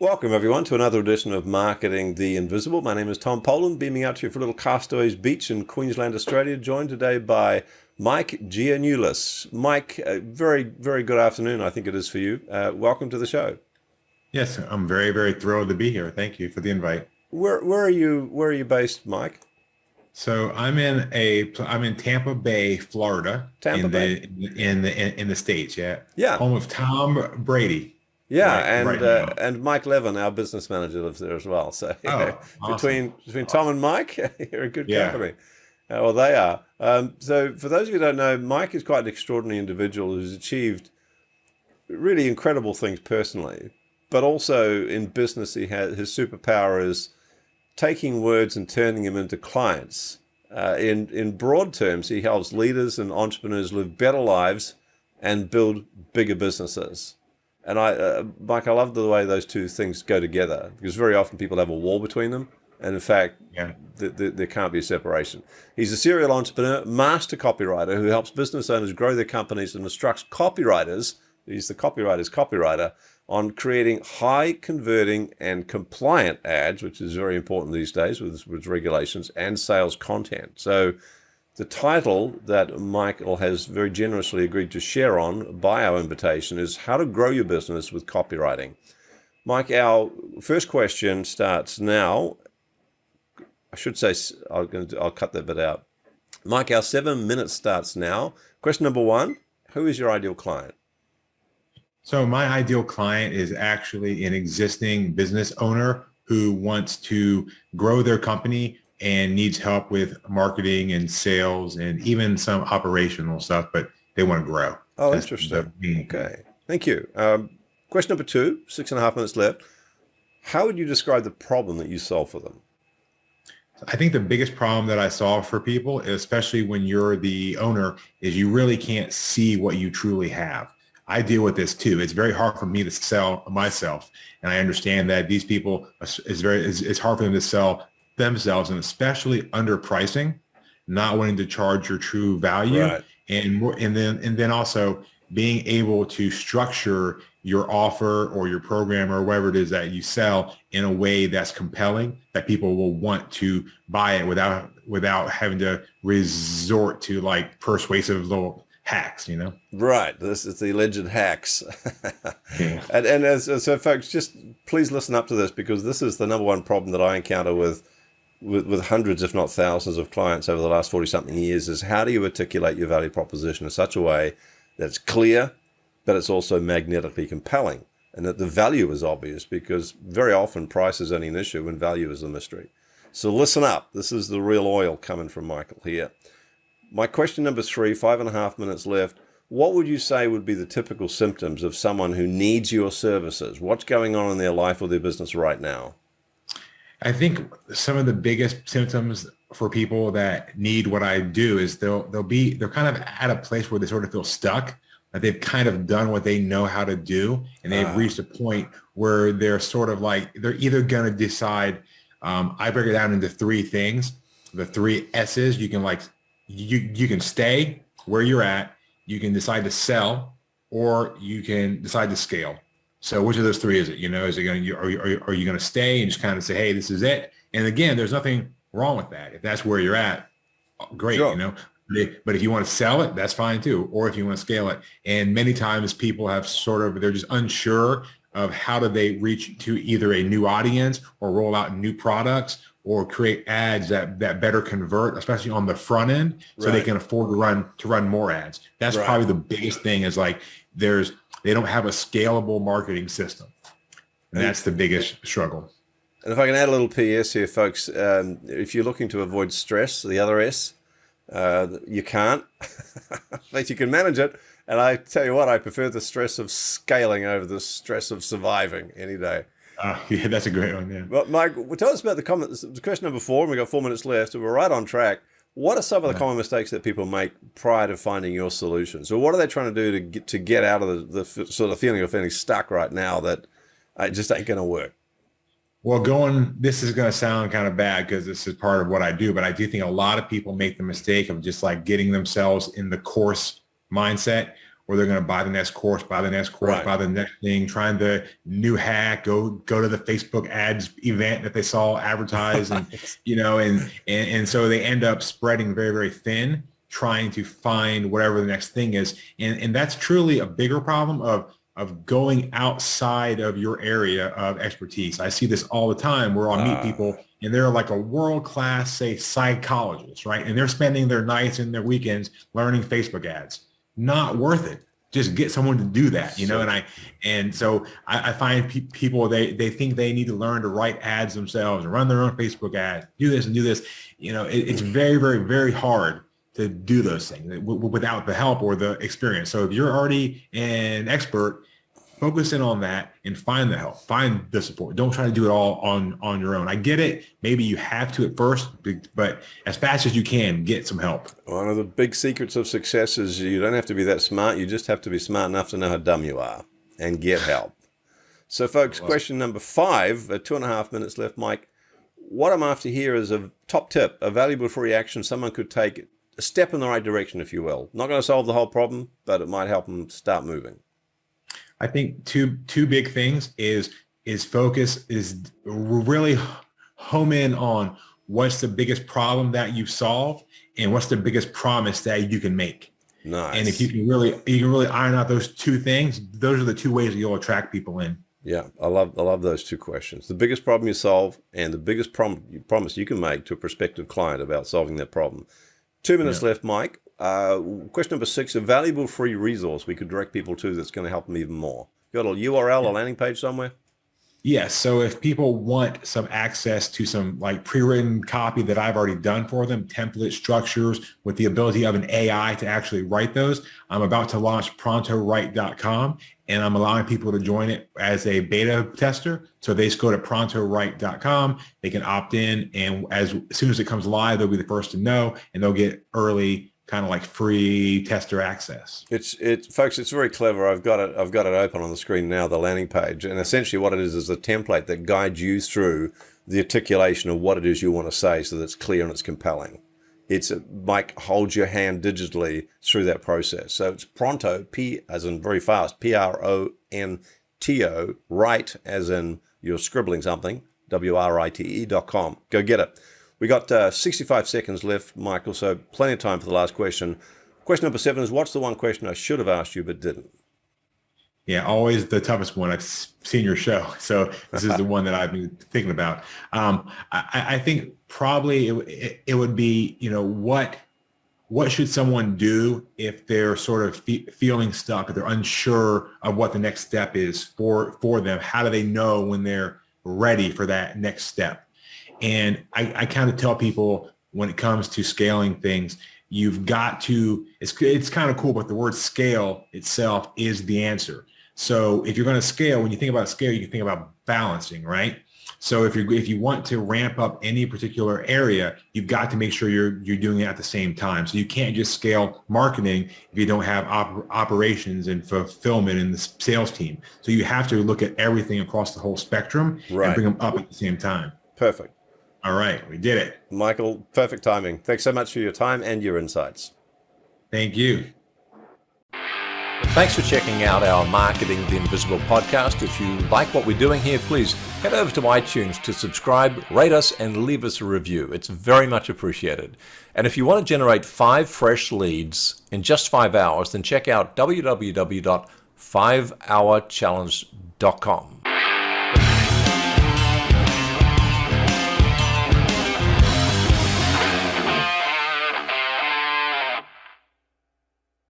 Welcome, everyone, to another edition of Marketing the Invisible. My name is Tom Poland, beaming out to you from little Castaways Beach in Queensland, Australia, joined today by Mike Giannulis. Mike, very, very good afternoon, I think it is for you. Welcome to the show. Yes, I'm very, very thrilled to be here. Thank you for the invite. Where are you based, Mike? So I'm in Tampa Bay, Florida, Tampa in Bay? the States. Yeah, Yeah. home of Tom Brady, Yeah, right now. and Mike Levin, our business manager, lives there as well. So Oh, awesome. between Tom and Mike, you're a good Yeah. company. Well, they are. So for those of you who don't know, Mike is quite an extraordinary individual who's achieved really incredible things personally, but also in business, his superpower is taking words and turning them into clients. In broad terms, he helps leaders and entrepreneurs live better lives and build bigger businesses. And Mike, I love the way those two things go together, because very often people have a wall between them. And in fact, Yeah. there can't be a separation. He's a serial entrepreneur, master copywriter who helps business owners grow their companies and instructs copywriters, he's the copywriter's copywriter, on creating high converting and compliant ads, which is very important these days with regulations, and sales content. So the title that Michael has very generously agreed to share on by our invitation is How to Grow Your Business with Copywriting. Mike, our first question starts now. I should say, I'll cut that bit out. Mike, our 7 minutes starts now. Question number one, who is your ideal client? So my ideal client is actually an existing business owner who wants to grow their company and needs help with marketing and sales and even some operational stuff, but they want to grow. Oh, That's interesting. the main thing. Okay, thank you. Question number two, 6.5 minutes left. How would you describe the problem that you solve for them? I think the biggest problem that I solve for people, especially when you're the owner, is you really can't see what you truly have. I deal with this too. It's very hard for me to sell myself. And I understand that these people, it's hard for them to sell themselves, and especially underpricing, not wanting to charge your true value, Right. and then also being able to structure your offer or your program or whatever it is that you sell in a way that's compelling, that people will want to buy it without having to resort to like persuasive little hacks, you know? Right. This is the alleged hacks. Yeah. So folks, just please listen up to this, because this is the number one problem that I encounter with hundreds, if not thousands of clients over the last 40 something years, is how do you articulate your value proposition in such a way that it's clear, but it's also magnetically compelling, and that the value is obvious, because very often price is only an issue when value is a mystery. So listen up. This is the real oil coming from Michael here. My question number three, 5.5 minutes left. What would you say would be the typical symptoms of someone who needs your services? What's going on in their life or their business right now? I think some of the biggest symptoms for people that need what I do is they're kind of at a place where they sort of feel stuck, that they've kind of done what they know how to do, and they've reached a point where they're sort of like, they're either going to decide, I break it down into three things, the three S's. You can like, you can stay where you're at, you can decide to sell, or you can decide to scale. So which of those three is it? You know, is it going to, are you going to stay and just kind of say, hey, this is it? And again, there's nothing wrong with that. If that's where you're at, great, Sure. you know. But if you want to sell it, that's fine too. Or if you want to scale it. And many times people have they're just unsure of how do they reach to either a new audience or roll out new products or create ads that better convert, especially on the front end, so they Right. can afford to run more ads. That's Right. probably the biggest thing, is like they don't have a scalable marketing system. And that's the biggest struggle. And if I can add a little PS here, folks, if you're looking to avoid stress, the other S, you can't, but you can manage it. And I tell you what, I prefer the stress of scaling over the stress of surviving any day. Yeah, that's a great one. Yeah. But Mike, tell us about the question number four. And we've got 4 minutes left, and we're right on track. What are some of the common mistakes that people make prior to finding your solution? So what are they trying to do to get out of the sort of feeling of feeling stuck right now that it just ain't going to work? Well, this is going to sound kind of bad because this is part of what I do, but I do think a lot of people make the mistake of just like getting themselves in the course mindset, or they're going to buy the next course, buy the next course, Right. buy the next thing, trying the new hack, go to the Facebook ads event that they saw advertised, and and so they end up spreading very, very thin, trying to find whatever the next thing is, and that's truly a bigger problem of going outside of your area of expertise. I see this all the time where I'll meet people and they're like a world-class, say, psychologist, right? And they're spending their nights and their weekends learning Facebook ads. Not worth it. Just get someone to do that, So I find people, they think they need to learn to write ads themselves and run their own Facebook ads, do this and do this. It's very, very, very hard to do those things without the help or the experience. So if you're already an expert, focus in on that and find the help, find the support. Don't try to do it all on your own. I get it. Maybe you have to at first, but as fast as you can, get some help. One of the big secrets of success is you don't have to be that smart. You just have to be smart enough to know how dumb you are and get help. So folks, question number 5, 2.5 minutes left, Mike. What I'm after here is a top tip, a valuable free action someone could take, a step in the right direction, if you will. Not going to solve the whole problem, but it might help them start moving. I think two big things is focus, is really home in on what's the biggest problem that you solve and what's the biggest promise that you can make. Nice. And if you can really iron out those two things, those are the two ways that you'll attract people in. Yeah, I love those two questions. The biggest problem you solve and the biggest promise you can make to a prospective client about solving that problem. 2 minutes left, Mike. Question number 6, a valuable free resource we could direct people to that's going to help them even more. You got a URL, a landing page somewhere? Yes. So if people want some access to some like pre-written copy that I've already done for them, template structures with the ability of an AI to actually write those, I'm about to launch prontowrite.com, and I'm allowing people to join it as a beta tester. So they just go to prontowrite.com, they can opt in, and as soon as it comes live, they'll be the first to know, and they'll get early kind of like free tester access. Folks, it's very clever. I've got it open on the screen now, the landing page. And essentially what it is a template that guides you through the articulation of what it is you want to say so that it's clear and it's compelling. Mike holds your hand digitally through that process. So it's Pronto, P as in very fast, PRONTO, write as in you're scribbling something, WRITE.com. Go get it. We got 65 seconds left, Michael, so plenty of time for the last question. Question number 7 is, what's the one question I should have asked you but didn't? Yeah, always the toughest one. I've seen your show, so this is the one that I've been thinking about. I think probably it would be, what should someone do if they're sort of feeling stuck, if they're unsure of what the next step is for them? How do they know when they're ready for that next step? And I kind of tell people when it comes to scaling things, you've got to, it's kind of cool, but the word scale itself is the answer. So if you're going to scale, when you think about scale, you can think about balancing, right? So if you want to ramp up any particular area, you've got to make sure you're doing it at the same time. So you can't just scale marketing if you don't have operations and fulfillment in the sales team. So you have to look at everything across the whole spectrum and bring them up at the same time. Perfect. All right, we did it. Michael, perfect timing. Thanks so much for your time and your insights. Thank you. Thanks for checking out our Marketing the Invisible podcast. If you like what we're doing here, please head over to iTunes to subscribe, rate us, and leave us a review. It's very much appreciated. And if you want to generate 5 fresh leads in just 5 hours, then check out www.5hourchallenge.com.